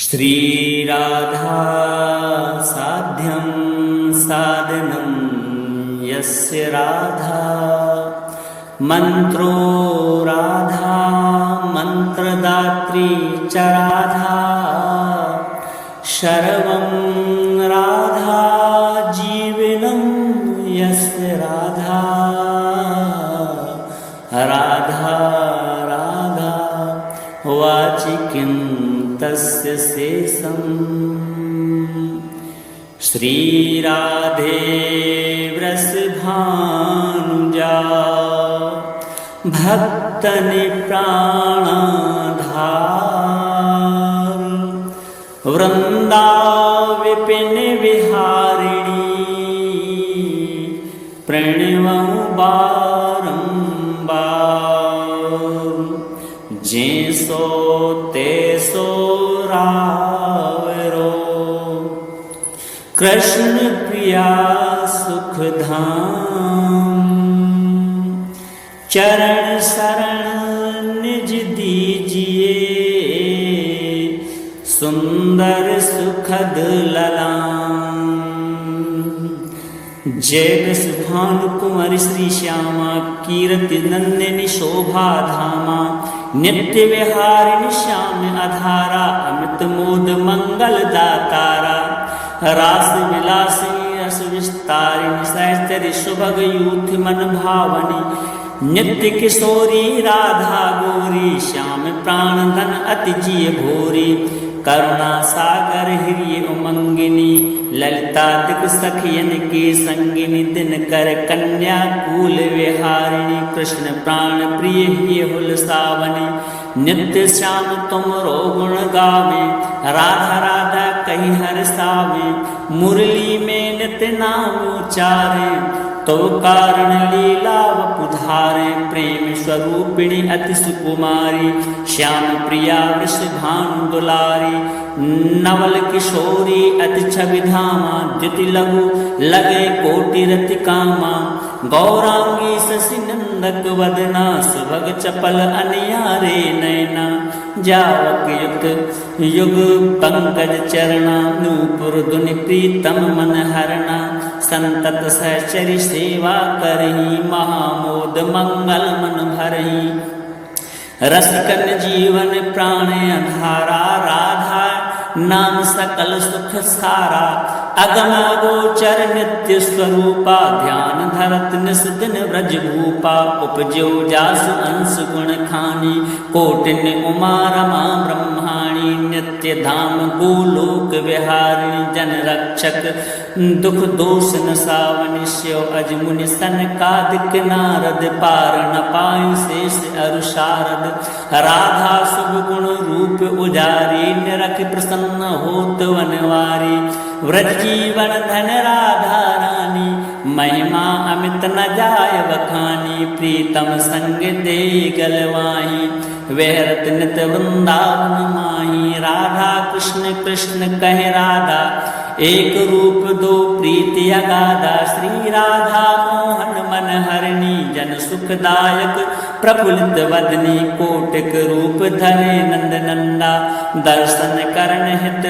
श्रीराधा साध्यं साधनं यस्य राधा मन्त्रो राधा मन्त्रदात्री च राधा सर्वं राधा जीवनं यस्य राधा राधा राधा वाचि किं तस्य शेषम्। श्रीराधे वृषभानुजा भक्तन प्राणधार वृंदाविपिन विहारिणी प्रणवं बारंबार जैसो तैसो रावरो कृष्ण प्रिया सुखधाम चरण शरण निज दीजिए सुंदर सुखद ललाम। जय वृषभानु कुंवर श्री श्यामा कीर्ति नंदिनी शोभा धामा नित्य विहारिणी श्याम आधारा अमित मोद मंगल दातारा रास विलासिनी रस विस्तारिणी सहचरी सुभग यूथ मन भावनी नित्य किशोरी राधा गोरी श्याम प्राण धन अति जिय भोरी करुणा सागर हिरिय उमंगिनी ललिता दिक सखियन की संगिनी दिन कर कन्या कूल विहारिणी कृष्ण प्राण प्रिय ही हुल सावनी नित्य श्याम तुम रो गुण गावे राधा राधा कही हर सावे मुरली में नित्य नाम उचारे तो कारण लीला वपुधारे प्रेम स्वरूपिणी अति सुकुमारी श्याम प्रिया वृषभानु दुलारी नवल किशोरी अति छवि धामा द्युति लघु लगे कोटि रति कामा गौरांगी शशि नंदक वदना सुभग चपल अनियारे नैना जावक युक्त युग पंकज चरणा नूपुर दुनि प्रीतम मन हरणा संतत सहचरी सेवा करही महामोद मंगल मन भरही रसकन जीवन प्राण आधारा राधा नाम सकल सुख सारा अगम गोचर नित्य स्वरूपा ध्यान धरत निस दिन व्रज भूपा उपजो जासु अंश गुण खानी कोटिन उमा रमा ब्रह्माणी नित्य धाम गोलोक विहारिणी जन रक्षक दुख दोष न सावनि स्यो अजमुनि सनकादिक नारद पार न पाई शेष अरु शारद राधा शुभ गुण रूप उजारी निरख प्रसन्न होत वनवारी व्रज जीवन धन राधा रानी महिमा अमित न जाय बखानी प्रीतम संग दे गलवाही वहरत नित वृंदावन माही राधा कृष्ण कृष्ण कहे राधा एक रूप दो प्रीति अगाधा श्री राधा मोहन मन हरणी जन सुखदायक प्रफुल्लित वदनी कोटिक रूप धरे नंद नंदा दर्शन करण हित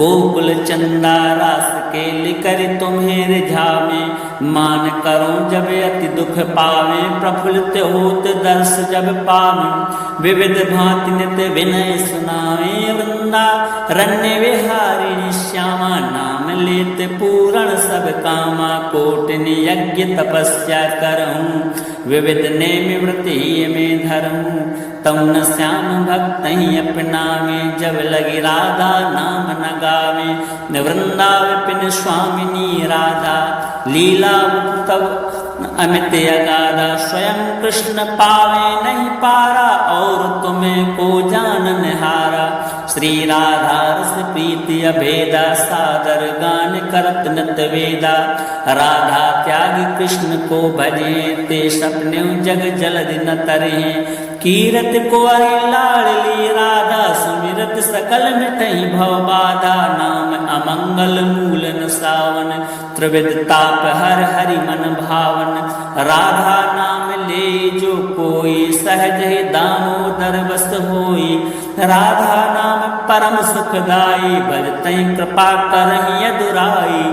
गोकुल चंदा रास केल कर तुम्हें रिझावे मान करो जब अति दुख पावे प्रफुल्लित होत दर्श जब पावे विविध भांति नित विनय सुनावे वृंदा रण्य विहारिणी श्यामा नाम लेत पूरण सब कामा कोटिन यज्ञ तपस्या करऊं विविध नेम व्रति में धरूं तम न श्याम भक्त ही अपनावे जब लगी राधा नाम न गावे वृंदा विपिन स्वामिनी राधा लीला तब अमित अगाधा स्वयं कृष्ण पावे नहीं पारा और तुम्हें को जान निहारा श्री राधा रस प्रीति अभेदा सादर गान करत नत वेदा राधा त्याग कृष्ण को भजे ते सपने जग जलद न तरे कीरत कुंवरी लाडली राधा सुमिरत सकल मिटहि भव बाधा नाम अमंगल मूल न सावन त्रिविध ताप हर हरि मन भावन राधा नाम ले जो कोई सहज दामोदर बस होई राधा नाम परम सुखदाई, भजतहि कृपा करहि अदुराई।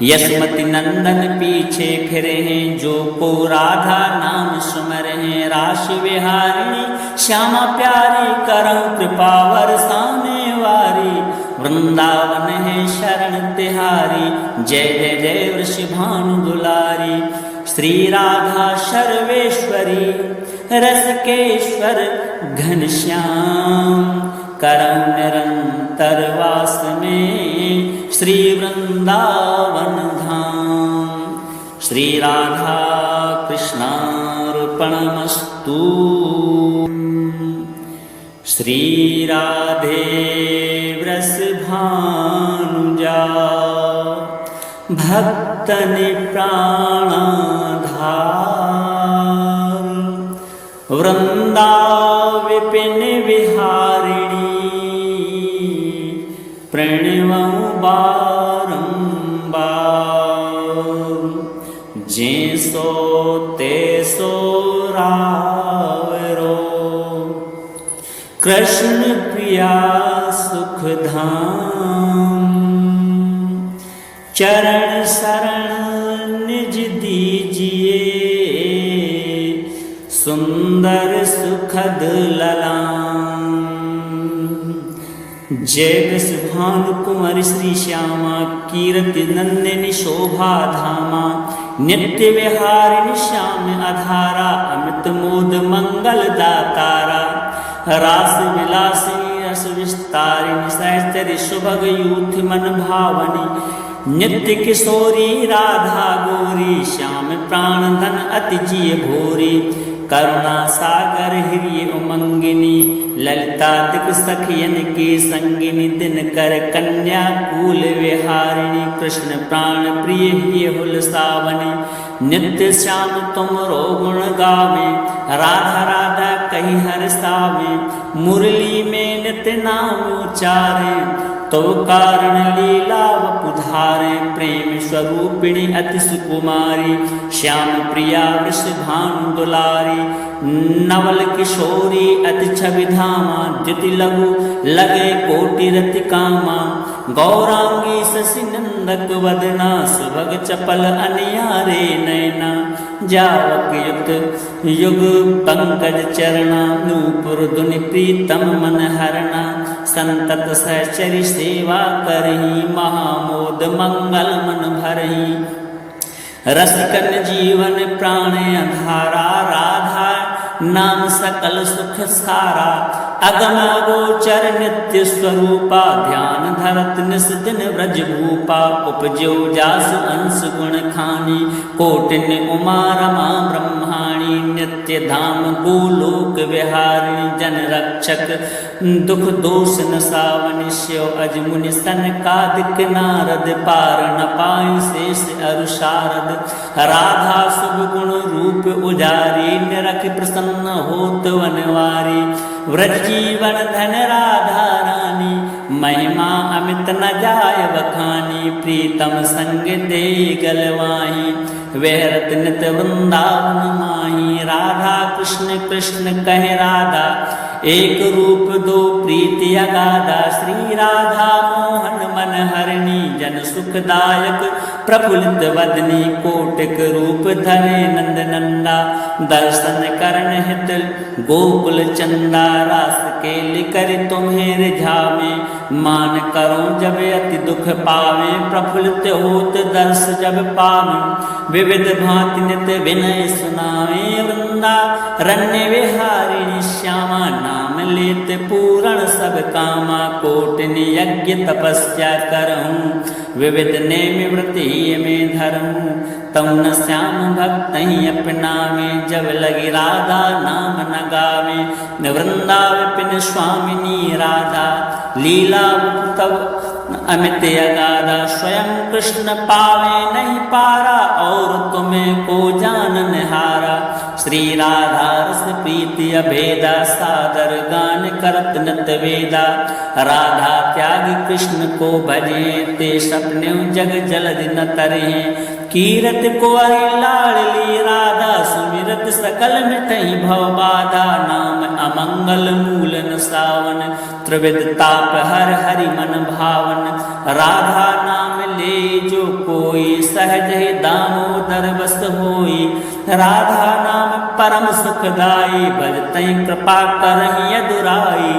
यशमति नंदन पीछे फिरे हैं, जो को राधा नाम सुमर हैं। राशि विहारिणी श्यामा प्यारी, करहु कृपा बरसाने वारी। वृंदावन है शरण तिहारी, जय जय जय वृषभानु दुलारी। श्री राधा सर्वेश्वरी, रसकेश्वर घनश्याम। करम निरंतर वास में, श्री वृंदावन धाम। श्री राधा कृष्णार्पणमस्तु। श्री राधे वृषभानुजा, भक्तन प्राणधार। वृंदा विपिन विहारिणी, प्रणवं बारंबार। जे सो ते सो रावरो, कृष्ण प्रिया सुखधाम। चरण शरण निज दीजिए, सुंदर सुखद ललाम। जय वृषभानु कुंवर श्री श्यामा, कीरति नंदिनी शोभा धामा। नित्य विहारिणी श्याम आधारा, अमित मोद मंगल दातारा। रास विलासिनी रस विस्तारिणी, सहचरि सुभग यूथ मन भावनी। नित्य किशोरी राधा गोरी, श्याम प्राण धन अति जिय भोरी। करुणा सागर हिरिय उमंगिनी, ललिता दिक सखियन की संगिनी। दिन कर कन्या कूल विहारिणी, कृष्ण प्राण प्रिय ही हुल सावनी। नित्य श्याम तुमरो गुण गावे, राधा राधा कही हर सावे। मुरली में नित्य नाम उचारे, तो कारण लीला वपुधारे। प्रेम स्वरूपिणी अति सुकुमारी, श्याम प्रिया वृषभानु दुलारी। नवल किशोरी अति छवि धामा, द्युति लघु लगे कोटि रति कामा। गौरांगी शशि नंदक वदना, सुभग चपल अनियारे नयना। जावक युक्त युग पंकज चरणा, नूपुर धुनि प्रीतम मन हरणा। संतत सहचरि सेवा करही, महामोद मंगल मन भरही। रसिकन जीवन प्राण आधारा, राधा नाम सकल सुख सारा। अगम अगोचर नित्य स्वरूपा, ध्यान धरत निस दिन व्रज भूपा। उपजो जास अंश गुण खानी, कोटिन उमा रमा ब्रह्माणी। नित्य धाम गोलोक विहारिणी, जन रक्षक दुख दोष नसावनि। शिव अज मुनि सनकादिक नारद, पार न पाई शेष अरु शारद। राधा शुभ गुण रूप उजारी, निरख प्रसन्न होत वनवारी। व्रज जीवन धन राधा रानी, महिमा अमित न जाय बखानी। प्रीतम संग दे गलवाही, विहरत नित वृंदावन माही। राधा कृष्ण कृष्ण कहे राधा, एक रूप दो प्रीति अगाधा। श्री राधा मोहन मन हरणी, जन सुखदायक प्रफुल्लित वदनी। कोटिक रूप धरे नंद नंदा, दर्शन करण हित गोकुल चंदा। रास केलि कर तुम्हें रिझावे, मान करो जब अति दुख पावे। प्रफुल्लित होत दर्श जब पावे, विविध भांति नित विनय सुनावे। वृंदा रण्य विहारिणी श्यामा, नाम लेत पूरण सब कामा। कोटिन यज्ञ तपस्या करहूँ, विविध नेम व्रति में धरहूँ। तम न श्याम भक्त ही अपनावे, जब लगी राधा नाम न गावे। वृंदा विपिन स्वामिनी राधा, लीला तब अमित अगाधा। स्वयं कृष्ण पावे नहीं पारा, और तुम्हें को जान निहारा। श्री राधा रस प्रीति अभेदा, सादर गान करत नत वेदा। राधा त्याग कृष्ण को भजे, ते सपने जग जलधि न तरे। कीरत कुंवरी लाडली राधा, सुमिरत सकल मिटहि भव बाधा, नाम अमंगल मूल न सावन, त्रिविध ताप हर हरि मन भावन। राधा नाम ले जो कोई, सहज ही दामोदर बस होई, राधा नाम परम सुखदाई, भजतहि कृपा करहि यदुराई।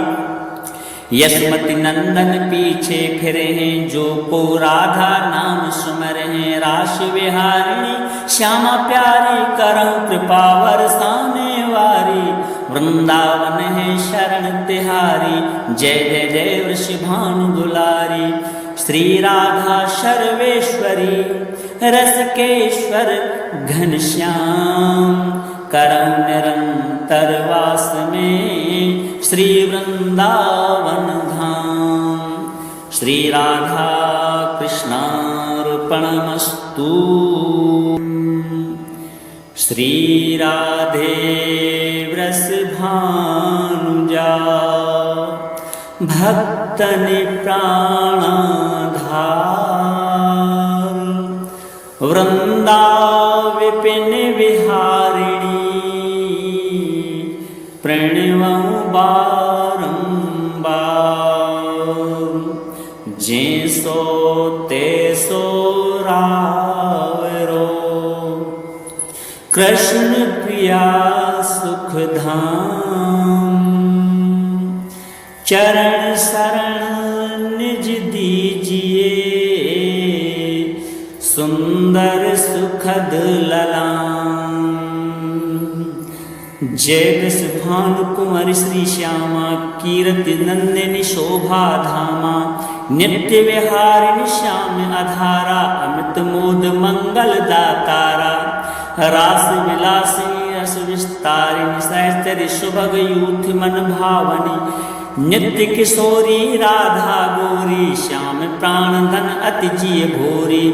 यशमति नंदन पीछे फिरे हैं, जो को राधा नाम सुमर हैं, राशि विहारिणी श्यामा प्यारी, करहु कृपा बरसाने वारी, वृंदावन है शरण तिहारी, जय जय जय वृषभानु दुलारी। श्री राधा सर्वेश्वरी रसकेश्वर घनश्याम, करहु निरंतर वास में श्री वृंदावन धाम। श्री राधा कृष्णार्पणमस्तु। श्री राधे वृषभानुजा, भक्तन प्राणधार, वृंदा विपिन विहारिणी, प्रणवहु बारंबार, जैसो तैसो रावरो, कृष्ण प्रिया सुखधाम। चरण शरण निज दीजिए, सुंदर सुखद ललाम। जय वृषभानु कुंवर श्री श्यामा, कीरति नंदिनी शोभा धामा, नित्य विहारिणी श्याम आधारा, अमित मोद मंगल दातारा। रास विलासिनी रस विस्तारिणी, सहचरि सुभग यूथ मन भावनी, नित्य किशोरी राधा गोरी, श्याम प्राण धन अति जिय भोरी।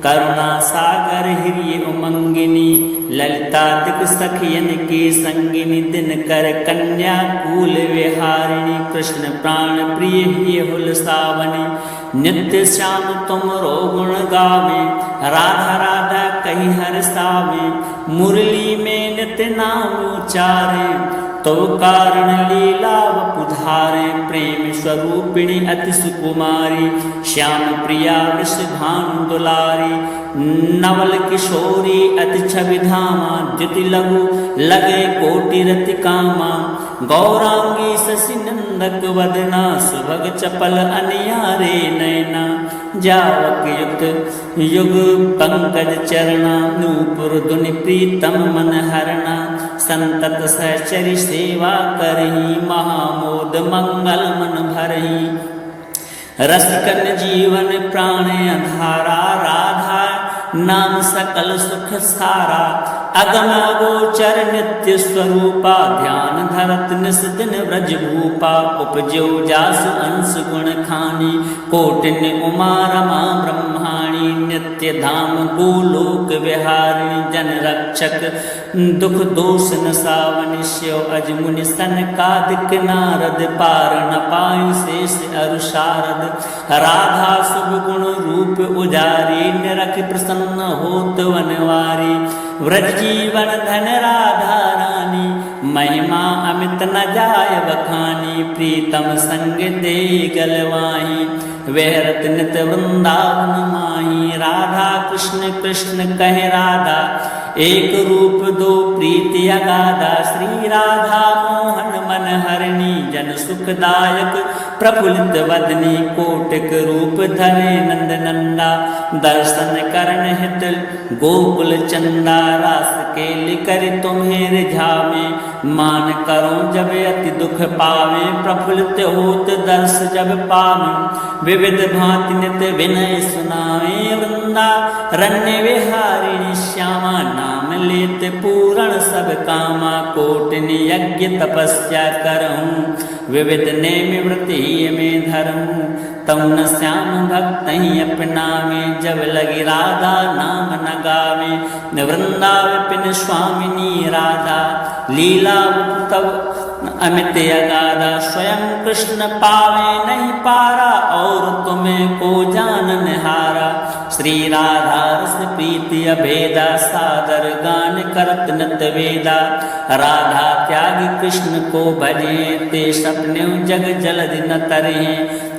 करुणा सागर हिरिय उमंगिनी, ललिता दिक सखियन की संगिनी, दिन कर कन्या कूल विहारिणी, कृष्ण प्राण प्रिय ही हुल सावनी। नित्य श्याम तुम रो गुण गावे, राधा राधा कही हर सावे, मुरली में नित्य नाम उचारे, तो कारण लीला वपुधारे। प्रेम स्वरूपिणी अति सुकुमारी, श्याम प्रिया वृषभानु दुलारी, नवल किशोरी अति छवि धामा, द्युति लघु लगे कोटि रति कामा। गौरांगी शशि नंदक वदना, सुभग चपल अनियारे नैना। जावक युक्त युग पंकज चरणा, नूपुर धुनि प्रीतम मन हरणा। संतत सहचरि सेवा करही, महामोद मंगल मन भरही। रसकन जीवन प्राण अधारा, राधा नाम सकल सुख सारा। अगम अगोचर नित्य स्वरूपा, ध्यान धरत निस दिन व्रज भूपा। उपजो जासु अंश गुण खानी, कोटिन उमा रमा ब्रह्माणी। नित्य धाम गोलोक विहारिणी, जन रक्षक दुख दोष न सावनि। शिव अज मुनि सनकादिक नारद, पार न पाई शेष अरु शारद। राधा शुभ गुण रूप उजारी, निरख प्रसन्न होत वनवारी। व्रज जीवन धन राधा रानी, महिमा अमित न जाय बखानी। प्रीतम संग दे गलवाही, विहरत नित वृंदावन माही। राधा कृष्ण कृष्ण कहे राधा, एक रूप दो प्रीति अगाधा। श्री राधा मोहन मन हरणी, जन सुखदायक प्रफुल्लित वदनी। कोटिक रूप धरे नंद नंदा, दर्शन करण हित गोकुल चंदा। रास केलि करि तुम्हें रिझावे, मान करो जब अति दुख पावे। प्रफुल्लित होत दर्श जब पावे, विविध भांति नित विनय सुनावे। वृंदा रण्य विहारिणी श्यामा, नाम लेत पूरण सब कामा। कोटिनि यज्ञ तपस्या करहूँ, विविध नेम व्रति में धरहूँ। तम न श्याम भक्त ही अपनावे, जब लगी राधा नाम न गावे। वृंदा विपिन स्वामिनी राधा, लीला तब अमित अगाधा। स्वयं कृष्ण पावे नहीं पारा, और तुम्हें को जान निहारा। श्री राधा रस प्रीति अभेदा सादर गान करत नत वेदा राधा त्याग कृष्ण को भजे ते सपने जग जलद न तरे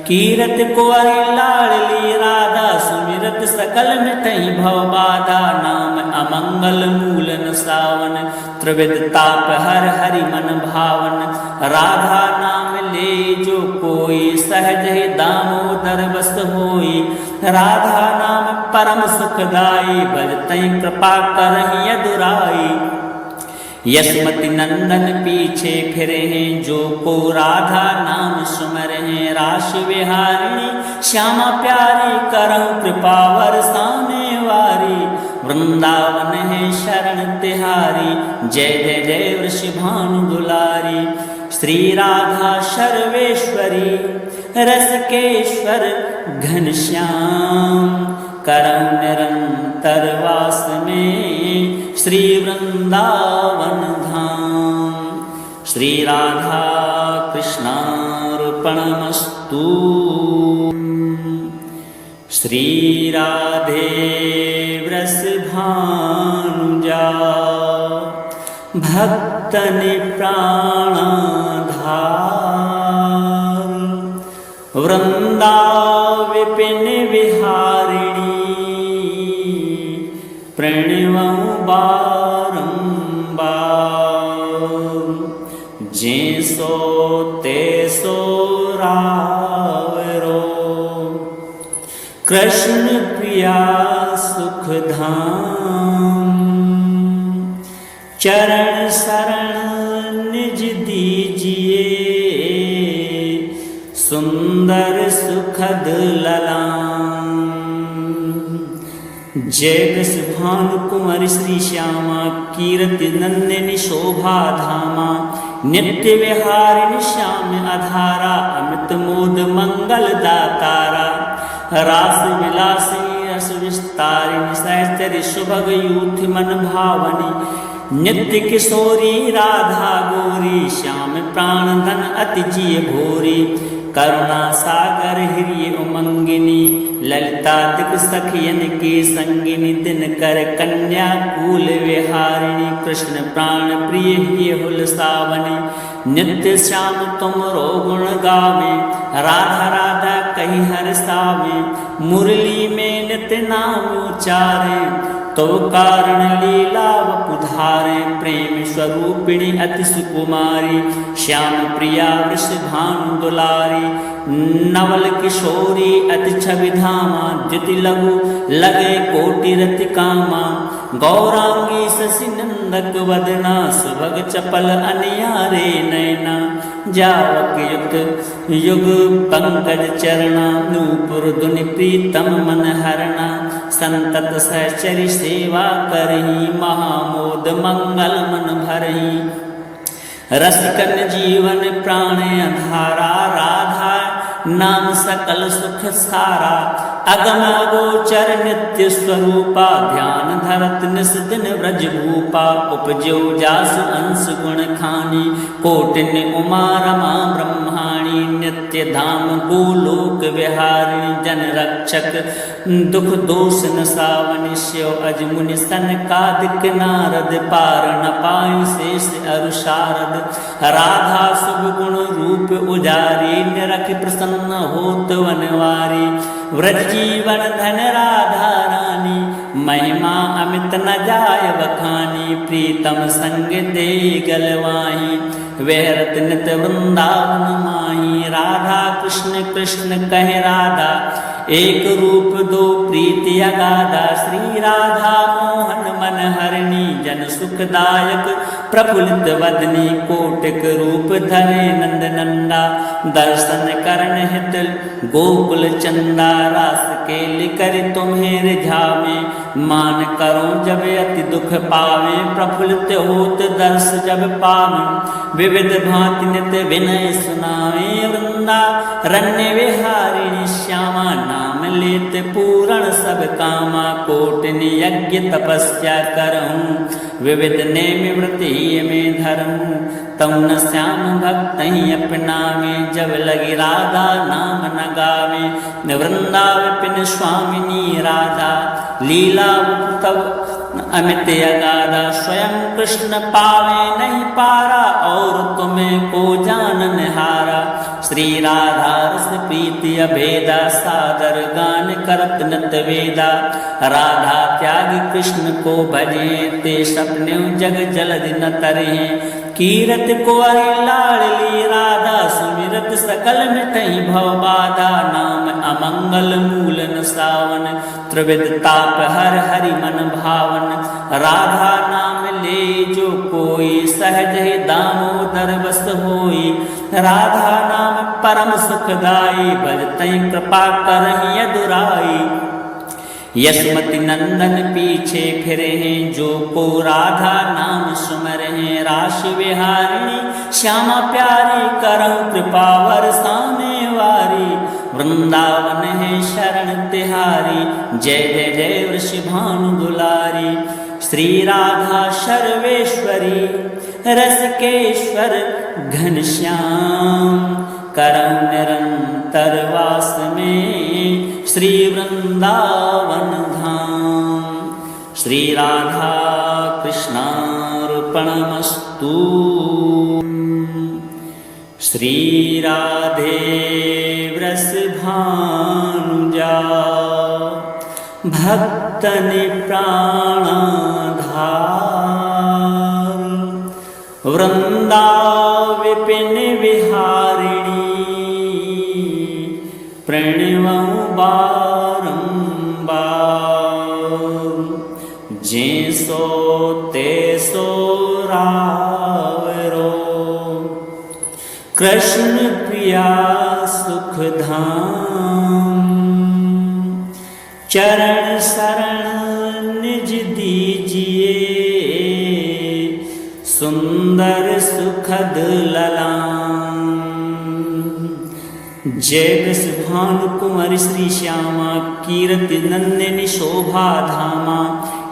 कीरत कुंवर लाडली राधा सुमिरत सकल मिटहि भव बाधा नाम अमंगल मूल न सावन त्रिविध ताप हर हरि मन भावन राधा नाम ले जो कोई सहज ही दामोदर बस होई राधा नाम परम सुखदाई भजतहि कृपा करहि यदुराई यशमति नंदन पीछे फिरे हैं जो को राधा नाम सुमर हैं राशि विहारिणी श्यामा प्यारी करहु कृपा बरसाने वारी वृंदावन है शरण तिहारी जय जय जय वृषभानु दुलारी श्री राधा सर्वेश्वरी रसकेश्वर घनश्याम करम निरंतर वास में श्री वृंदावन धाम श्री राधा कृष्णार्पणमस्तु श्री राधे वृषभानुजा भक्तन प्राणधार वृंदा विपिन विहारिणी प्रणवं बारंबार जैसो तैसो रावरो कृष्ण प्रिया सुखधाम चरण शरण निज दीजिए सुंदर सुखद ललाम जय वृषभानु कुंवर श्री श्यामा कीरति नंदिनी शोभा धामा नित्य विहारिणी श्याम अधारा अमित मोद मंगल दातारा रास विलासी रस विस्तारिणी सहचरि सुभग यूथ मन भावनी नित्य किशोरी राधा गोरी श्याम प्राण धन अति जिय भोरी करुणा सागर हिरिय उमंगिनी ललिता दिक सखियन की संगिनी दिन कर कन्या कूल विहारिणी कृष्ण प्राण प्रिय ही हुल सावनी नित्य श्याम तुम रो गुण गावे राधा राधा कही हर सावे मुरली में नित्य नाम उचारे तो कारण लीला वपुधारे प्रेम स्वरूपिणी अति सुकुमारी श्याम प्रिया वृषभानु दुलारी नवल किशोरी अति छवि धामा द्युति लघु लगे कोटि रति कामा गौरांगी शशि नंदक वदना सुभग चपल अनियारे नैना जावक युक्त युग पंकज चरणा नूपुर दुनि प्रीतम मन हरणा संतत सहचरि सेवा करही महामोद मंगल मन भरही रसिकन जीवन प्राण अधारा राधा नाम सकल सुख सारा अगम अगोचर नित्य स्वरूपा ध्यान धरत निस दिन व्रज भूपा उपजो जासु अंश गुण खानी कोटिन उमा रमा ब्रह्माणी नित्य धाम गोलोक विहारिणी जन रक्षक दुख दोष न सावनि शिव अज मुनि सनकादिक नारद पार न पाई शेष अरु शारद राधा शुभ गुण रूप उजारी निरख प्रसन्न होत वनवारी व्रज जीवन धन राधा रानी महिमा अमित न जाय बखानी प्रीतम संग दे गलवाही वहरत नित वृंदावन माही राधा कृष्ण कृष्ण कहे राधा एक रूप दो प्रीति अगाधा श्री राधा मोहन मन हरणी जन सुखदायक प्रफुल्लित वदनी कोटिक रूप धरे नंद नंदा दर्शन करण हित गोकुल चंदा रास केल कर तुम्हें रिझावे मान करो जब अति दुख पावे प्रफुल्लित होत दर्श जब पावे विविध भांति नित विनय सुनावे वृंदा रण्य विहारिणी श्यामा नाम लेत पूर्ण सब कामा, कोटिन यज्ञ तपस्या करऊं, विविध नेम व्रति में धरूं। तऊ न श्याम भक्त ही अपनावे, जब लगी राधा नाम न गावे। वृंदावन स्वामिनी राधा, लीला तब अमित अगाधा। स्वयं कृष्ण पावे नहीं पारा, और तुम्हें को जानन हारा। श्री राधा रस प्रीति अभेदा, सादर गान करत नत वेदा। राधा त्याग कृष्ण को भजे, ते सपने जग जलधि न तरे। कीरत कुंवरी लाडली राधा, सुमिरत सकल मिटहि भव बाधा। नाम अमंगल मूल न सावन, त्रिविध ताप हर हरि मन भावन। राधा नाम ले जो कोई, सहज ही दामोदर बस होई। राधा नाम परम सुखदाई, भजतहि कृपा करहि अदुराई। यशमति नंदन पीछे फिरे हैं, जो को राधा नाम सुमर हैं। राशि विहारिणी श्यामा प्यारी, करहु कृपा बरसाने वारी। वृंदावन है शरण तिहारी, जय जय जय वृषभानु दुलारी। श्री राधा सर्वेश्वरी, रसकेश्वर घनश्याम। करम निरंतर वास में, श्री वृंदावन धाम। श्री राधा कृष्णार्पणमस्तु। श्री राधे वृषभानुजा, भक्तन प्राणधार। वृंदाविपिन विहारिणी, प्रणवं बारंबार। जे सो ते सो रावरो, कृष्ण प्रिया सुखधाम। चरण शरण निज दीजिए, सुंदर सुखद ललाम। जय वृषभानु कुंवर श्री श्यामा, कीरति नंदिनी शोभा धामा।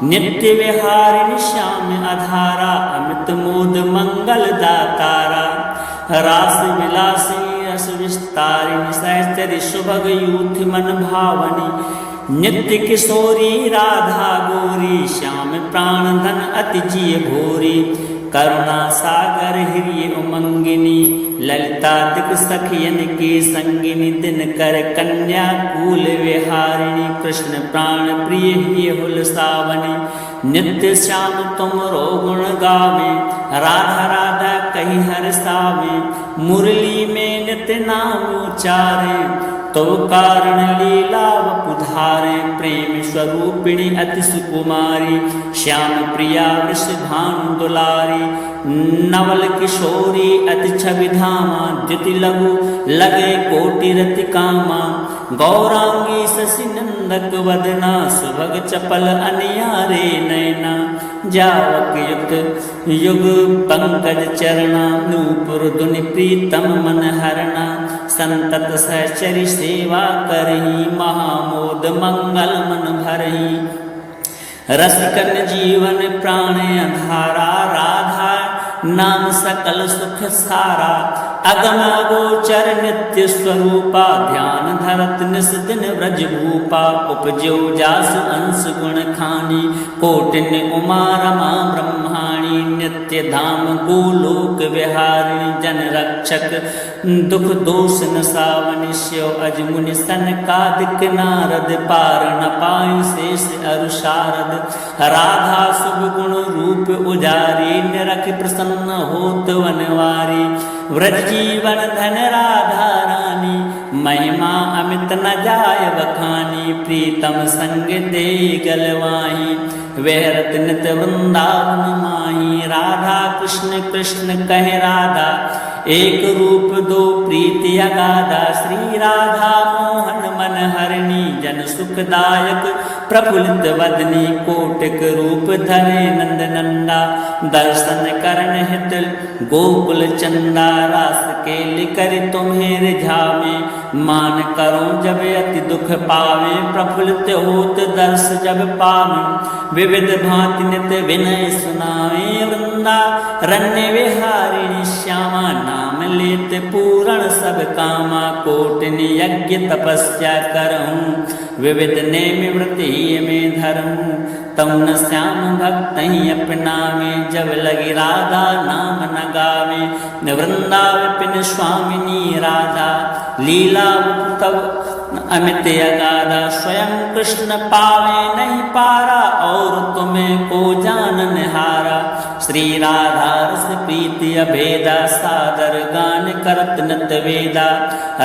नित्य विहारिणी श्याम आधारा, अमित मोद मंगल दातारा। रास विलासी रस विस्तारिणी, सहचरि सुभग यूथ मन भावनी। नित्य किशोरी राधा गोरी, श्याम प्राण धन अति जिय भोरी। करुणा सागर हिरिय उमंगिनी, ललिता दिक सखियन की संगिनी। दिन कर कन्या कूल विहारिणी, कृष्ण प्राण प्रिय ही हुल सावनी। नित्य श्याम तुमरो गुण गावे, राधा राधा कही हर सावे। मुरली में नित्य नाम उचारे, तो कारण लीला वपुधारे। प्रेम स्वरूपिणी अति सुकुमारी, श्याम प्रिया वृषभानु दुलारी। नवल किशोरी अति छवि धामा, द्युति लघु लगे कोटि रति कामा। गौरांगी शशि नंदक वदना, सुभग चपल अनियारे नैना। जावक युग युग पंकज चरणा, नूपुर धुनि प्रीतम मन हरणा। संतत सहचरि सेवा करही, महामोद मंगल मन भरही। रसिकन जीवन प्राण आधारा, राधा नाम सकल सुख सारा। अगम अगोचर नित्य स्वरूपा, ध्यान धरत निस दिन व्रज भूपा। उपजो जासु अंश गुण खानी, कोटिन उमा रमा ब्रह्माणी। नित्य धाम गोलोक विहारिणी, जन रक्षक दुख दोष न सावनि। स्यो अजमुनि सनकादिक नारद, पार न पाई शेष अरु शारद। राधा शुभ गुण रूप उजारी, निरख प्रसन्न होत वनवारी। व्रज जीवन धन राधा रानी, महिमा अमित न जाय बखानी। प्रीतम संग दे गलवाही, विहरत नित वृंदावन माही। राधा कृष्ण कृष्ण कहे राधा, एक रूप दो प्रीति अगाधा। श्री राधा मोहन मन हरणी, जन सुखदायक प्रफुल्लित वदनी कोटिक रूप धरे नंद नंदा दर्शन करण हित गोकुल चंदा रास के लिकर तुम्हें रिझावे मान करो जब अति दुख पावे प्रफुल्लित होत दर्श जब पावे विविध भांति नित विनय सुनावे वृंदा रण्य विहारिणी श्यामा नाम लेत पूरण सब कामा कोटिनि यज्ञ तपस्या करऊं विविध नेम व्रति में धरूं तम न श्याम भक्त ही अपनावे जब लगी राधा नाम न गावे वृंदा विपिन स्वामिनी राधा लीला तब अमित अगाधा स्वयं कृष्ण पावे नहीं पारा और तुम्हें को जान निहारा श्री राधा रस प्रीति अभेदा सादर गान करत नत वेदा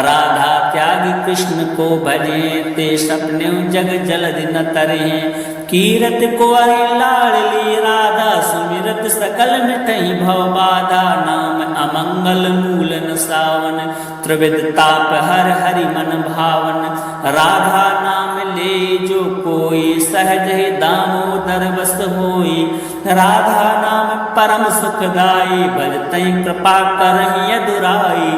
राधा त्याग कृष्ण को भजे ते सपने जग जलधि न तरे कीरत कुंवरी लाडली राधा सुमिरत सकल मिटहि भव बाधा नाम अमंगल मूल न सावन त्रिविध ताप हर हरि मन भावन राधा नाम ले जो कोई सहज ही दामोदर बस होई राधा नाम परम सुखदाई भजतहि कृपा करहि यदुराई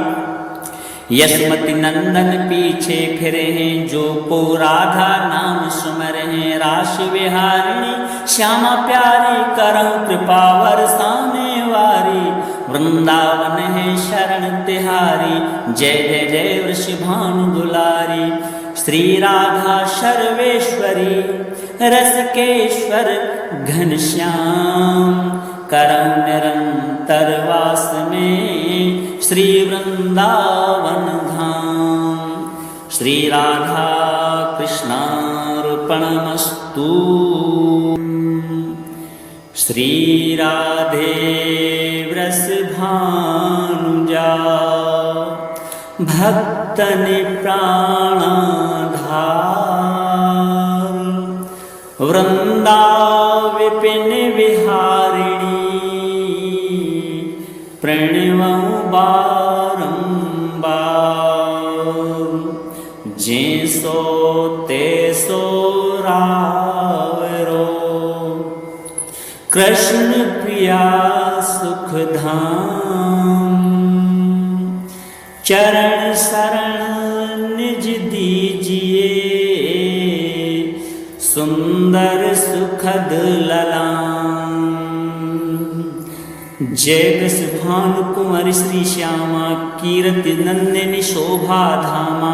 यशमति नंदन पीछे फिरे हैं जो को राधा नाम सुमर हैं राशि विहारिणी श्यामा प्यारी करहु कृपा बरसाने वारी वृंदावन है शरण तिहारी जय जय जय वृषभानु दुलारी श्री राधा सर्वेश्वरी रसकेश्वर घनश्याम करम निरंतर वास में श्री वृंदावन धाम श्री राधा कृष्णार्पणमस्तु श्री राधे वृषभानुजा भक्तन प्राणधार वृंदा विपिन विहारिणी प्रणवं बारंबार जे सो ते सो रावरो कृष्ण प्रिया सुखधाम चरण शरण निज दीजिए सुंदर सुखद ललाम जय वृषभानु कुंवर श्री श्यामा कीरति नंदिनी शोभा धामा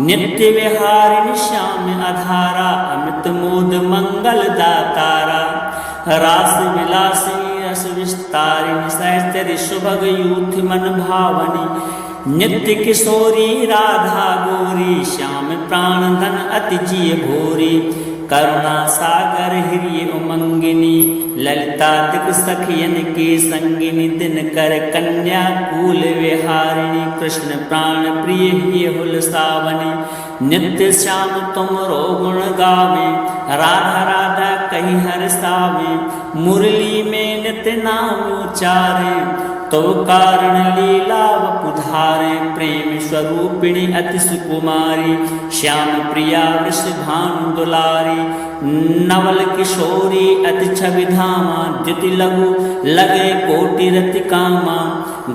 नित्य विहारिणी श्याम अधारा अमित मोद मंगल दातारा रास विलासिनी रस विस्तारिणी सहचरि सुभग यूथ मन भावनी नित्य किशोरी राधा गोरी श्याम प्राण धन अति जिय भोरी करुणा सागर हिरिय उमंगिनी ललिता दिक सखियन की संगिनी दिन कर कन्या कूल विहारिणी कृष्ण प्राण प्रिय ही हुल सावनी नित्य श्याम तुम रो गुण गावे राधा राधा कही हर सावे मुरली में नित्य नाम उचारे तो कारण लीला वपुधारे प्रेम स्वरूपिणी अति सुकुमारी श्याम प्रिया वृषभानु दुलारी नवल किशोरी अति छवि धामा द्युति लघु लगे कोटि रति कामा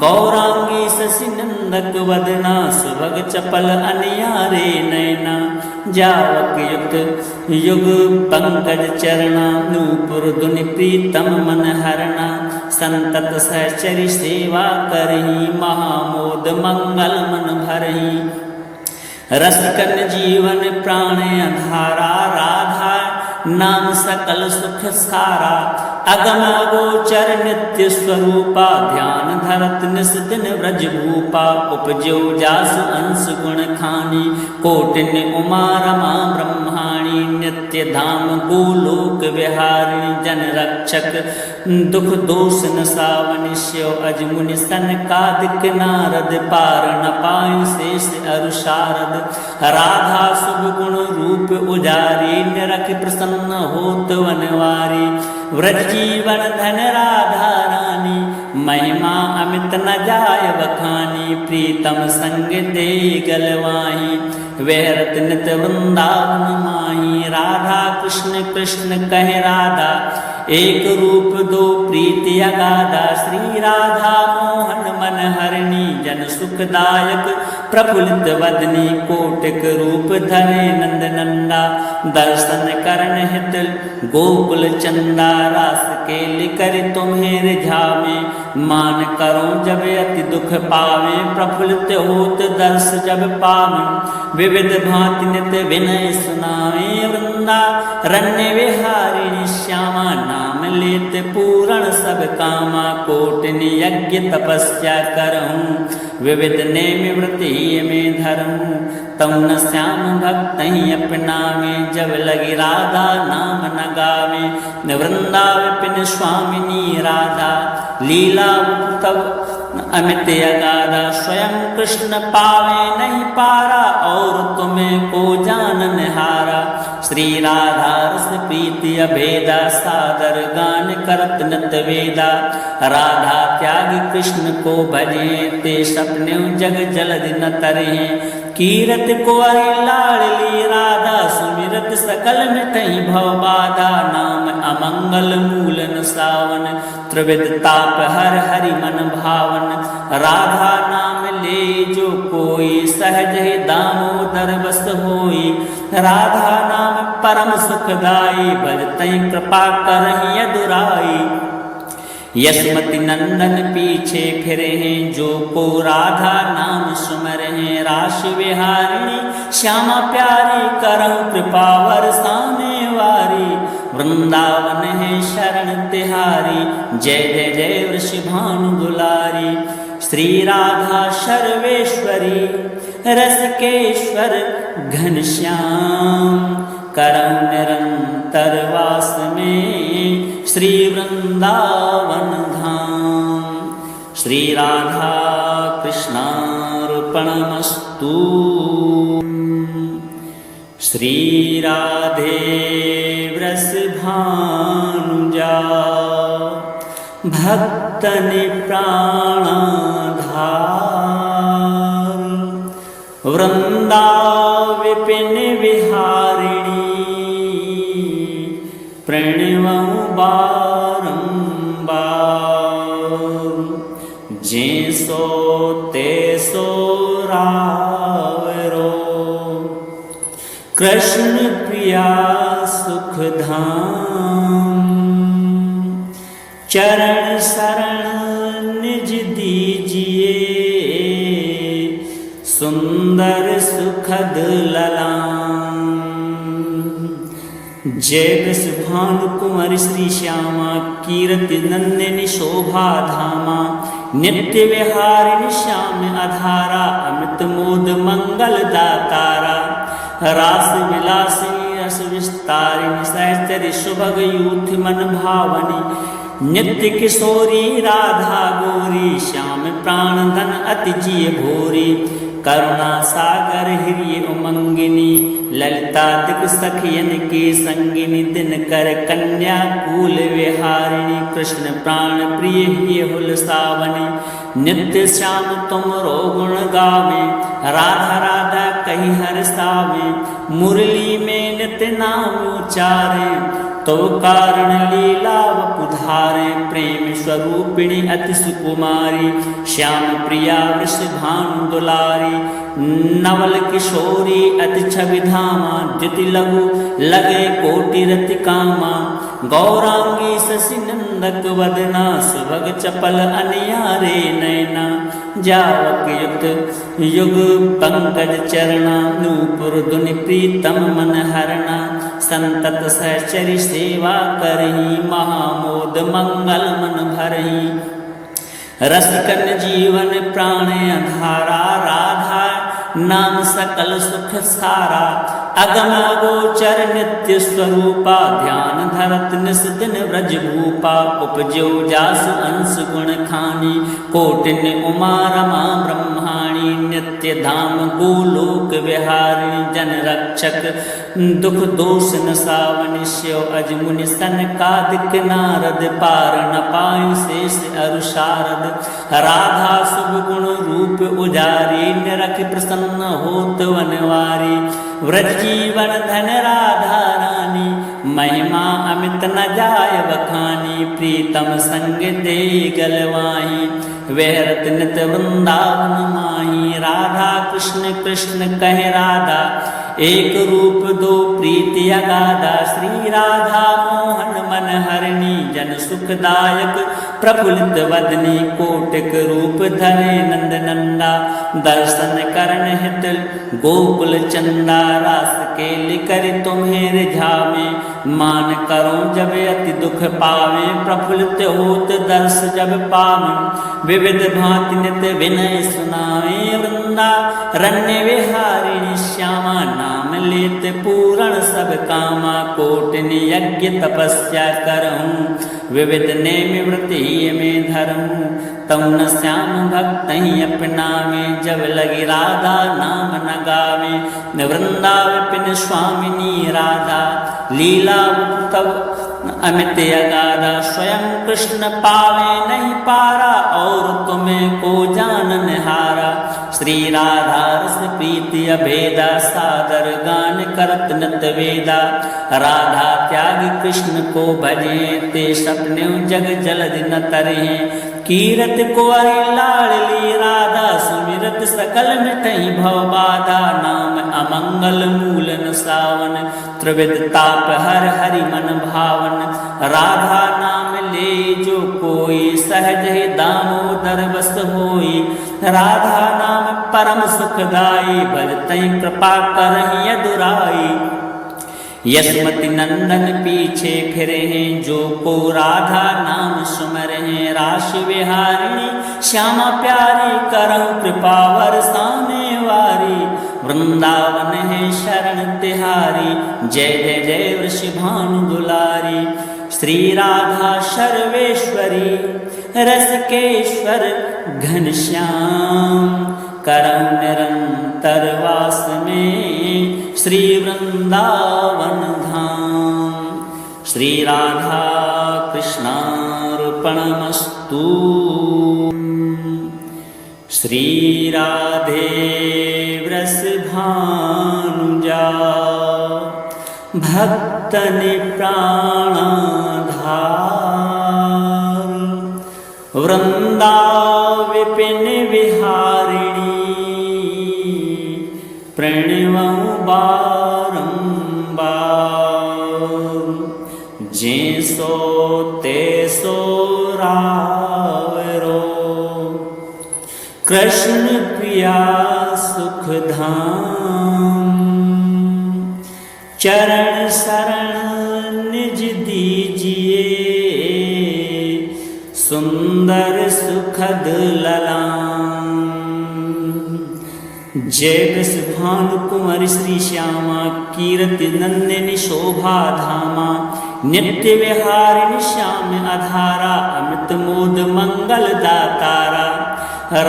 गौरांगी शशि नंदक वदना सुभग चपल अनियारे नैना जावक युक्त युग पंकज चरणा नूपुर धुनि प्रीतम मन हरणा संतत सहचरि सेवा करही महामोद मंगल मन भरही रसकन जीवन प्राण अधारा राधा नाम सकल सुख सारा अगम अगोचर नित्य स्वरूपा ध्यान धरत निस दिन व्रज भूपा उपजो जासु अंश गुण खानी कोटिन उमा रमा ब्रह्माणी नित्य धाम गोलोक विहारिणी जन रक्षक दुख दोष न सावनि स्यो अजमुनि सनकादिक नारद पार न पायु शेष अरु शारद राधा शुभ गुण रूप उजारी निरख प्रसन्न होत वनवारी व्रज जीवन धन राधा रानी महिमा अमित न जाय बखानी, प्रीतम संग दे गलवाही, वह रत्नित वृंदावन माही। राधा कृष्ण कृष्ण कहे राधा, एक रूप दो प्रीति अगाधा। श्री राधा मोहन मन हरणी, जन सुखदायक प्रफुल्लित वदनी। कोटिक रूप धरे नंद नंदा, दर्शन करण हित गोकुल चंदा। रास केलि कर तुम्हें रिझावे, मान करो जब अति दुख पावे। प्रफुल्लित होत दर्श जब पावे, विविध भांति नित विनय सुनावे। वृंदा रण्य विहारिणी श्यामा, नाम लेत पूरण सब कामा। कोटिनि यज्ञ तपस्या करहूँ, विविध नेम व्रति में धरहूँ। तम न श्याम भक्त ही अपनावे, जब लगी राधा नाम न गावे। वृंदा विपिन स्वामिनी राधा, लीला तब अमित अगाधा। स्वयं कृष्ण पावे नहीं पारा, और तुम्हें को जानन हारा। श्री राधा रस प्रीति अभेदा, सादर गान करत नत वेदा। राधा त्याग कृष्ण को भजे, ते सपने जग जलधि न तरहे। कीरत कुंवरी लाडली राधा, सुमिरत सकल मिटहि भव बाधा। नाम अमंगल मूल न सावन, त्रिविध ताप हर हरि मन भावन। राधा नाम ले जो कोई, सहज ही दामोदर बस होई। राधा नाम परम सुखदाई, भजतहि कृपा करहि अदुराई। यशमति नंदन पीछे फिरे हैं, जो को राधा नाम सुमर हैं। राशि विहारिणी श्यामा प्यारी, करहु कृपा बरसाने वारी। वृंदावन है शरण तिहारी, जय जय जय वृषभानु दुलारी। श्री राधा सर्वेश्वरी, रसकेश्वर घनश्याम। करहु निरंतर वास में, श्री वृंदावन धाम। श्री राधा कृष्णार्पणमस्तु। श्री राधे वृषभानुजा, भक्तन प्राणधार। वृंदा विपिन विहारिणी, प्रणवं बारंबार। जे सो ते सो रावरो, कृष्ण प्रिया सुखधाम। चरण शरण निज दीजिए, सुंदर सुखद ललाम। जय वृषभानु कुंवर श्री श्यामा, कीरति नंदिनी शोभा धामा। नित्य विहारिणी श्याम अधारा, अमित मोद मंगल दातारा। रास विलासिनी रस विस्तारिणी, सहचरि सुभग यूथ मन भावनी। नित्य किशोरी राधा गोरी, श्याम प्राण धन अति जिय भोरी। करुणा सागर हिरिय उमंगिनी, ललिता दिक सखियन की संगिनी। दिन कर कन्या कूल विहारिणी, कृष्ण प्राण प्रिय ही हुल सावनी। नित्य श्याम तुम रो गुण गावे, राधा राधा कही हर सावे। मुरली में नित्य नाम उचारे, तो कारण लीला वपुधारे। प्रेम स्वरूपिणी अति सुकुमारी, श्याम प्रिया वृषभानु दुलारी। नवल किशोरी अति छवि धामा, द्युति लघु लगे कोटि रति कामा। गौरांगी शशि नंदक वदना, सुभग चपल अनियारे नैना। जावक युक्त युग पंकज चरणा, नूपुर धुनि प्रीतम मन हरणा। संतत सहचरि सेवा करही, महामोद मंगल मन भरही। रसिकन जीवन प्राण अधारा, राधा नाम सकल सुख सारा। अगम अगोचर नित्य स्वरूपा, ध्यान धरत निस दिन व्रज भूपा। उपजो जासु अंश गुण खानी, कोटिन उमा रमा ब्रह्माणी। भवानी नित्य धाम गोलोक विहारिणी जन रक्षक दुख दोष न सावनि स्यो अज मुनि सनकादिक नारद पार न पायु शेष अरु शारद राधा शुभ गुण रूप उजारी निरख प्रसन्न होत वनवारी व्रज जीवन धन राधा रानी महिमा अमित न जाय बखानी प्रीतम संग दे गलवाही वहरत नित वृंदावन माही राधा कृष्ण कृष्ण कह राधा एक रूप दो प्रीति अगाधा श्री राधा मोहन मन हरणी जन सुखदायक प्रफुल्लित वदनी कोटिक रूप धरे नंद नंदा दर्शन करण हित गोकुल चंदा रास केलि कर तुम्हें रिझावे मान करो जब अति दुख पावे प्रफुल्लित होत दर्श जब पावे विविध भांति नित विनय सुनावे वृंदा रण्य विहारिणी श्यामा नाम लेत पूरण सब कामा कोटिनि यज्ञ तपस्या करहूँ विविध नेम व्रति में धरहूँ तम न श्याम भक्त ही अपनावे जब लगी राधा नाम न गावे वृंदा विपिन स्वामिनी राधा लीला तब अमित अगाधा स्वयं कृष्ण पावे नहीं पारा और तुम्हें को जानन हारा श्री राधा रस प्रीति अभेदा सादर गान करत नत वेदा राधा त्याग कृष्ण को भजे ते सपने जग जलद न तरहे कीरत कुंवरी लाडली राधा सुमिरत सकल मिटहि भव बाधा नाम अमंगल मूल न सावन त्रिविध ताप हर हरि मन भावन राधा नाम ले जो कोई सहज ही दामोदर बस होई राधा नाम परम सुखदाई भजतहि कृपा करहि यदुराई यशमति नंदन पीछे फिरे हैं जो को राधा नाम सुमर हैं राशि विहारिणी श्यामा प्यारी करहु कृपा बरसाने वारी वृंदावन है शरण तिहारी जय जय जय वृषभानु दुलारी श्री राधा सर्वेश्वरी रसकेश्वर घनश्याम करम निरंतर वास में श्री वृंदावन धाम श्री राधा कृष्णार्पणमस्तु श्री राधे वृषभानुजा भक्तन प्राणधार वृंदा विपिन विहारिणी प्रणवं बारंबार जे सो ते सो रावरो कृष्ण प्रिया सुखधाम चरण शरण निज दीजिए सुंदर सुखद ललाम जय वृषभानु कुंवर श्री श्यामा कीरति नंदिनी शोभा धामा नित्य विहारिणी श्याम अधारा अमित मोद मंगल दातारा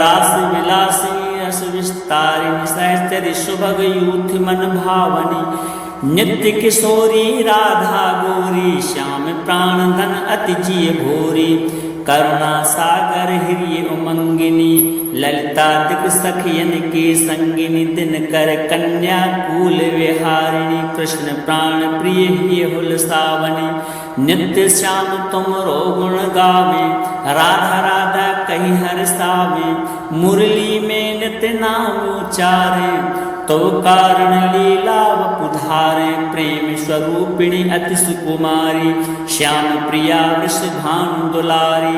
रास विलासिनी रस विस्तारिणी सहचरि सुभग यूथ मन भावनी नित्य किशोरी राधा गोरी श्याम प्राण धन अति जिय भोरी करुणा सागर हिरिय उमंगिनी ललिता दिक सखियन की संगिनी दिन कर कन्या कूल विहारिणी कृष्ण प्राण प्रिय ही हुल सावनी नित्य श्याम तुम रो गुण गावे राधा राधा कही हर सावे मुरली में नित्य नाम उचारे तो कारण लीला वपुधारे प्रेम स्वरूपिणी अति सुकुमारी श्याम प्रिया वृषभानु दुलारी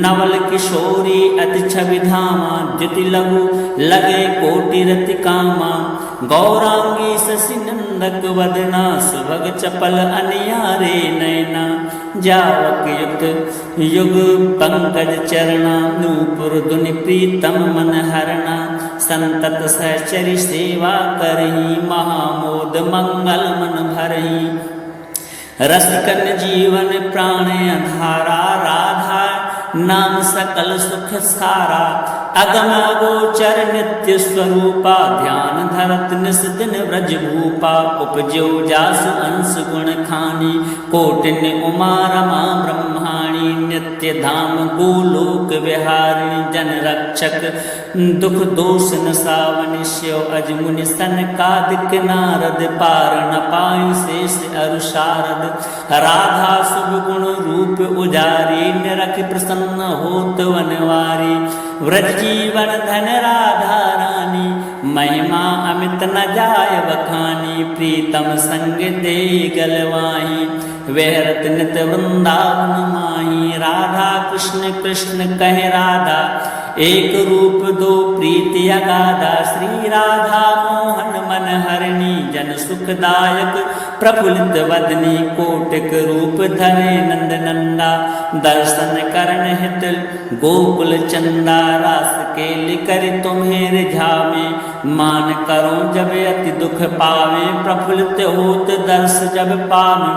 नवल किशोरी अति छवि धामा द्युति लघु लगे कोटि रति कामा गौरांगी शशि नंदक वदना सुभग चपल अनियारे नैना जावक युक्त युग पंकज चरणा नूपुर धुनि प्रीतम मन हरणा संतत सहचरि सेवा करही महामोद मंगल मन भरही रसकन जीवन प्राण धारा राधा नाम सकल सुख सारा। अगम अगोचर नित्य स्वरूपा ध्यान धरत निस दिन व्रज भूपा। उपजो जासु अंश गुण खानी कोटिन उमा रमा ब्रह्माणी। नित्य धाम गोलोक विहारिणी जन रक्षक दुख दोष न सावनि। शिव अज मुनि सनकादिक नारद पार न पाई शेष अरु शारद। राधा शुभ गुण रूप उजारी निरख प्रसन्न होत वनवारी। व्रज जीवन धन राधा रानी महिमा अमित न जाय बखानी। प्रीतम संग दे गलवाही वहरत नित वृंदावन माही। राधा कृष्ण कृष्ण कहे राधा एक रूप दो प्रीति अगाधा। श्री राधा मोहन मन हरणी जन सुखदायक प्रफुल्लित वदनी। कोटिक रूप धरे नंद नंदा दर्शन करण हित गोकुल चंदा। रास केलि करि तुम्हें रिझावे मान करो जब अति दुख पावे। प्रफुल्लित होत दर्श जब पावे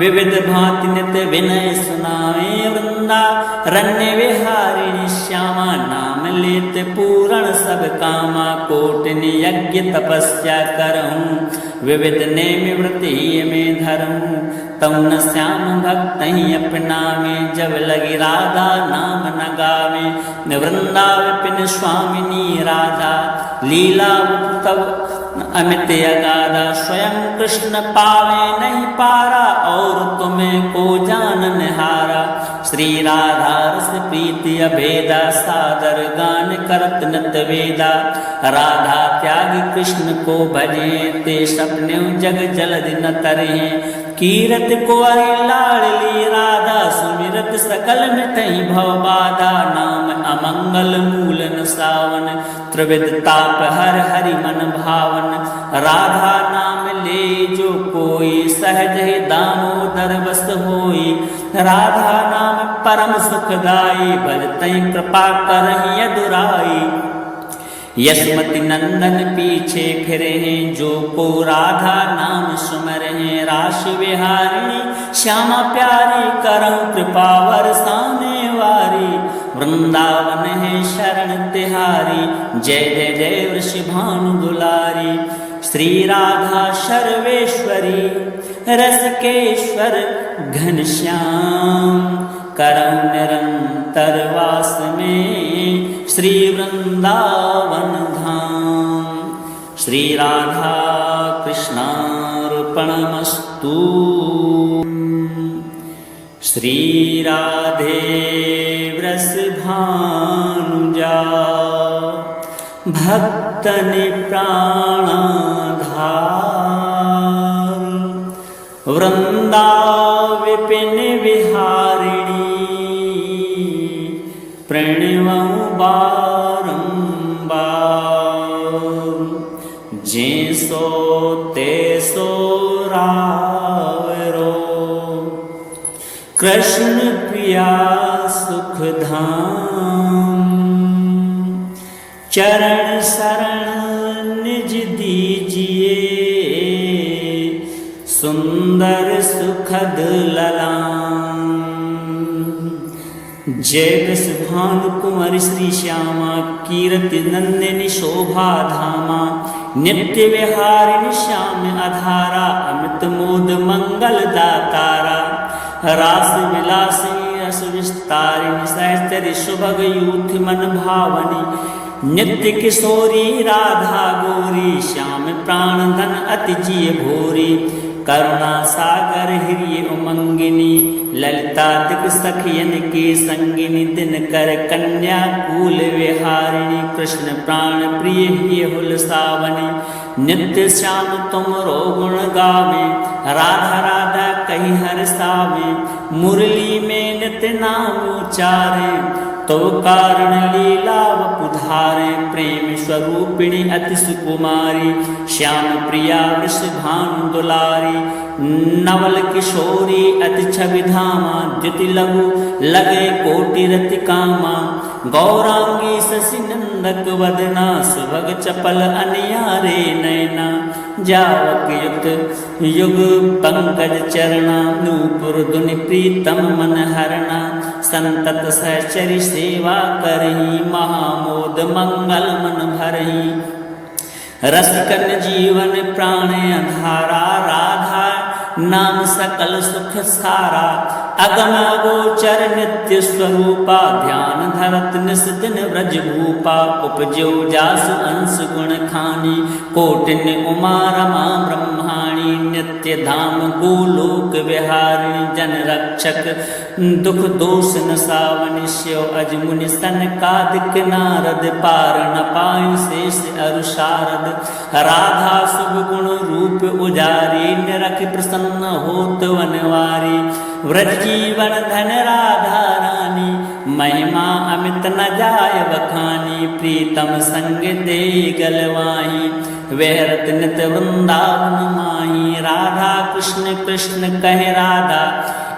विविध भांति नित विनय सुनावे। वृंदा रण्य विहारिणी श्यामा नाम लेत पूरण सब कामा। कोटिन यज्ञ तपस्या करहूँ विविध नेम व्रति में धरहूँ। तम न श्याम भक्त ही अपनावे जब लगी राधा नाम न गावे। वृंदा विपिन स्वामिनी राधा लीला तब अमित अगाधा। स्वयं कृष्ण पावे नहीं पारा और तुम्हें को जान निहारा। श्री राधा रस प्रीति अभेदा सादर गान करत नत वेदा। राधा त्याग कृष्ण को भजे ते सपने जग जलधि न तरहे। कीरत कुंवरी लाडली राधा सुमिरत सकल मिटहि भव बाधा। नाम अमंगल मूल न सावन त्रिविध ताप हर हरि मन भावन। राधा नाम ले जो कोई सहज ही दामोदर बस होई। राधा नाम परम सुखदाई भजतहि कृपा करहि यदुराई। यशमति नंदन पीछे फिरे हैं जो को राधा नाम सुमर हैं। राशि विहारिणी श्यामा प्यारी करहु कृपा बरसाने वारी। वृंदावन है शरण तिहारी जय जय जय वृषि भानु दुलारी। श्री राधा सर्वेश्वरी रसकेश्वर घनश्याम करहु निरंतर वास में श्री वृंदावन धाम। श्री राधा कृष्णार्पणमस्तु। श्री राधे वृषभानुजा भक्तन प्राणधार। वृंदा विपिन विहारिणी प्रणवं बारंबार। जे सो ते सो रावरो कृष्ण प्रिया सुखधाम। चरण शरण निज दीजिए सुंदर सुखद ललाम। जय वृषभानु कुंवर श्री श्यामा कीरति नंदिनी शोभा धामा। नित्य विहारिणी श्याम अधारा अमित मोद मंगल दातारा। रास विलासी रस विस्तारिणी सहचरि सुभग यूथ मन भावनी। नित्य किशोरी राधा गोरी श्याम प्राण धन अति जिय भोरी। करुणा सागर हिरिय उमंगिनी ललिता दिक सखियन की संगिनी। दिन कर कन्या कूल विहारिणी कृष्ण प्राण प्रिय ही हुल सावनी। नित्य श्याम तुम रो गुण गावे राधा राधा कही हर सावे। मुरली में नित्य नाम उचारे तो कारण लीला वपुधारे। प्रेम स्वरूपिणी अति सुकुमारी श्याम प्रिया वृषभानु दुलारी। नवल किशोरी अति छवि धामा द्युति लघु लगे कोटि रति कामा। गौरांगी शशि नंदक वदना सुभग चपल अनियारे नैना। जावक युक्त युग पंकज चरणा नूपुर धुनि प्रीतम मन हरणा। संतत सहचरी सेवा करही, महामोद मंगल मन भरही। रसकन जीवन प्राण अधारा, राधा नाम सकल सुख सारा। अगम अगोचर नित्य स्वरूपा, ध्यान धरत निस दिन व्रज भूपा। उपजो जासु अंश गुण खानी, कोटिन उमा रमा ब्रह्माणी। नित्य धाम गोलोक विहारिणी, जन रक्षक दुख दोष न सावनि। शिव अज मुनि सनकादिक नारद, पार न पाई शेष अरु शारद। राधा शुभ गुण रूप उजारी, निरख प्रसन्न होत वनवारी। व्रज जीवन धन राधा रानी, महिमा अमित न जाय बखानी। प्रीतम संग दे गलवाही, विहरत नित वृंदावन माही। राधा कृष्ण कृष्ण कहे राधा,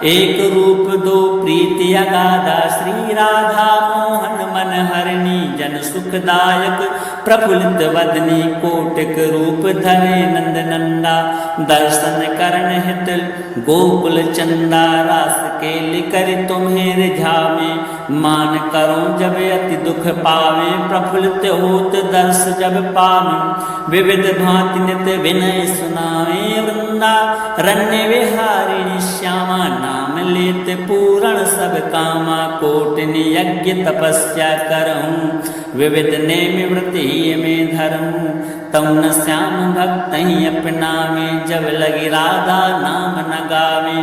एक रूप दो प्रीति अगाधा। श्री राधा मोहन मन हरणी, जन सुखदायक प्रफुल्लित वदनी। कोटिक रूप धरे नंद नंदा, दर्शन करण हित गोकुल चंदा। रास केलि करि तुम्हें रिझावे, मान करो जब अति दुख पावे। प्रफुल्लित होत दर्श जब पावे, विविध भांति नित विनय सुनावे। वृंदा रण्य विहारिणी श्यामा, नाम लेत पूरण सब कामा। कोटिन यज्ञ तपस्या करहूँ, विविध नेम व्रत ही में धरहूँ। तम न श्याम भक्त ही अपनावे, जब लगी राधा नाम न गावे।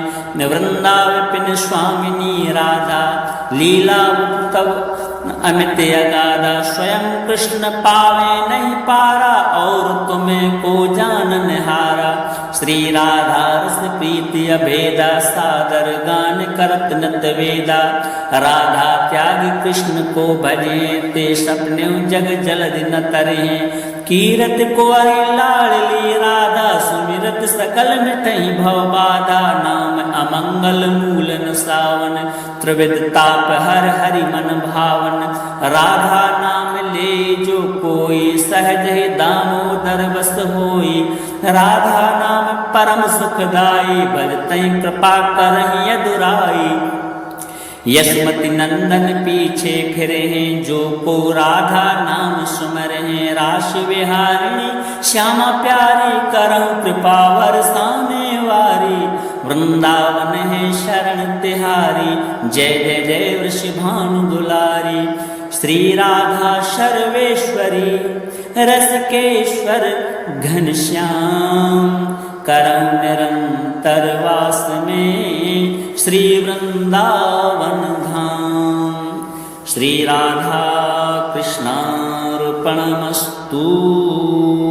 वृंदा विपिन स्वामिनी राधा, लीला तब अमित अगाधा। स्वयं कृष्ण पावे नहीं पारा, और तुम्हें को जान निहारा। श्री राधा रस प्रीति अभेदा, सादर गान करत नत वेदा। राधा त्याग कृष्ण को भजे, ते सपने जग जलधि न तरे। कीरत कुंवरी लाडली राधा, सुमिरत सकल मिटहि भव बाधा। नाम अमंगल मूल न सावन, त्रिविध ताप हर हरि मन भावन। राधा नाम ले जो कोई, सहज ही दामोदर बस होई। राधा नाम परम सुखदाई, भजतहि कृपा करहि यदुराई। यशमति नंदन पीछे फिरे हैं, जो को राधा नाम सुमर हैं। राशि विहारिणी श्यामा प्यारी, करहु कृपा बरसाने वारी। वृंदावन है शरण तिहारी, जय जय जय वृषभानु दुलारी। श्री राधा सर्वेश्वरी, रसकेश्वर घनश्याम। करम निरंतर वास में, श्री वृंदावन धाम। श्री राधा कृष्णार्पणमस्तु।